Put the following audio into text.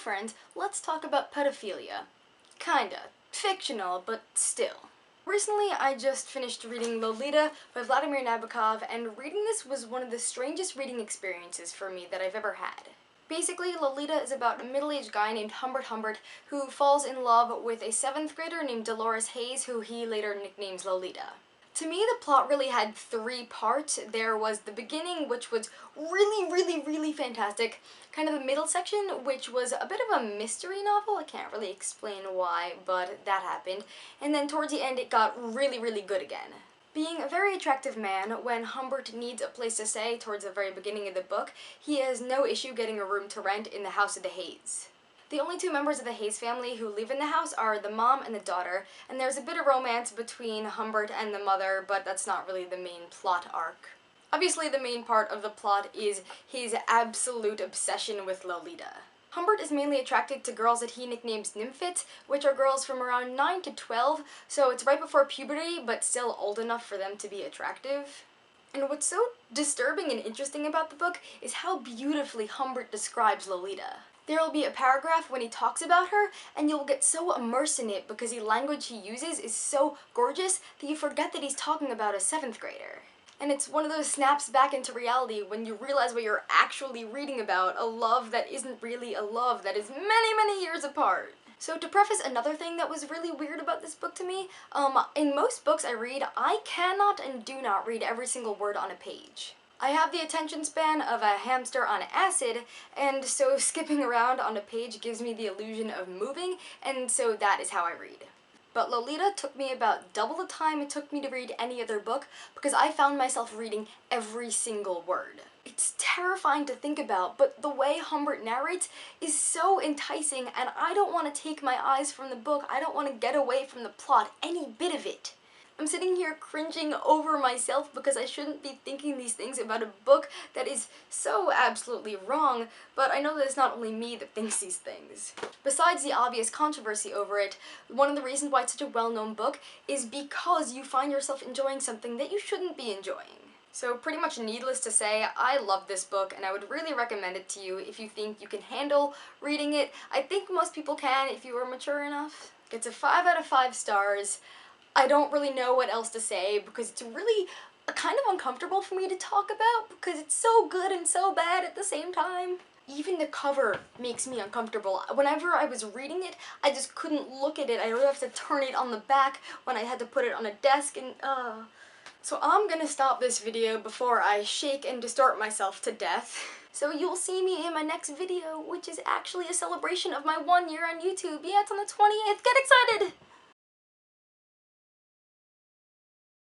friends, let's talk about pedophilia. Kinda. Fictional, but still. Recently, I just finished reading Lolita by Vladimir Nabokov, and reading this was one of the strangest reading experiences for me that I've ever had. Basically, Lolita is about a middle-aged guy named Humbert who falls in love with a 7th grader named Dolores Hayes, who he later nicknames Lolita. To me, the plot really had 3 parts. There was the beginning, which was really fantastic. Kind of the middle section, which was a bit of a mystery novel. I can't really explain why, but that happened. And then towards the end, it got really good again. Being a very attractive man, when Humbert needs a place to stay towards the very beginning of the book, he has no issue getting a room to rent in the house of the Hayes. The only 2 members of the Hayes family who live in the house are the mom and the daughter, and there's a bit of romance between Humbert and the mother, but that's not really the main plot arc. Obviously, the main part of the plot is his absolute obsession with Lolita. Humbert is mainly attracted to girls that he nicknames nymphets, which are girls from around 9 to 12, so it's right before puberty, but still old enough for them to be attractive. And what's so disturbing and interesting about the book is how beautifully Humbert describes Lolita. There will be a paragraph when he talks about her, and you'll get so immersed in it because the language he uses is so gorgeous that you forget that he's talking about a 7th grader. And it's one of those snaps back into reality when you realize what you're actually reading about, a love that isn't really a love that is many years apart. So to preface another thing that was really weird about this book to me, in most books I read, I cannot and do not read every single word on a page. I have the attention span of a hamster on acid, and so skipping around on a page gives me the illusion of moving, and so that is how I read. But Lolita took me about double the time it took me to read any other book because I found myself reading every single word. It's terrifying to think about, but the way Humbert narrates is so enticing, and I don't want to take my eyes from the book. I don't want to get away from the plot, any bit of it. I'm sitting here cringing over myself because I shouldn't be thinking these things about a book that is so absolutely wrong, but I know that it's not only me that thinks these things. Besides the obvious controversy over it, one of the reasons why it's such a well-known book is because you find yourself enjoying something that you shouldn't be enjoying. So pretty much needless to say, I love this book and I would really recommend it to you if you think you can handle reading it. I think most people can if you are mature enough. It's a 5 out of 5 stars. I don't really know what else to say because it's really kind of uncomfortable for me to talk about because it's so good and so bad at the same time. Even the cover makes me uncomfortable. Whenever I was reading it, I just couldn't look at it. I would have to turn it on the back when I had to put it on a desk and So I'm gonna stop this video before I shake and distort myself to death. So you'll see me in my next video, which is actually a celebration of my 1 year on YouTube. Yeah, it's on the 28th. Get excited!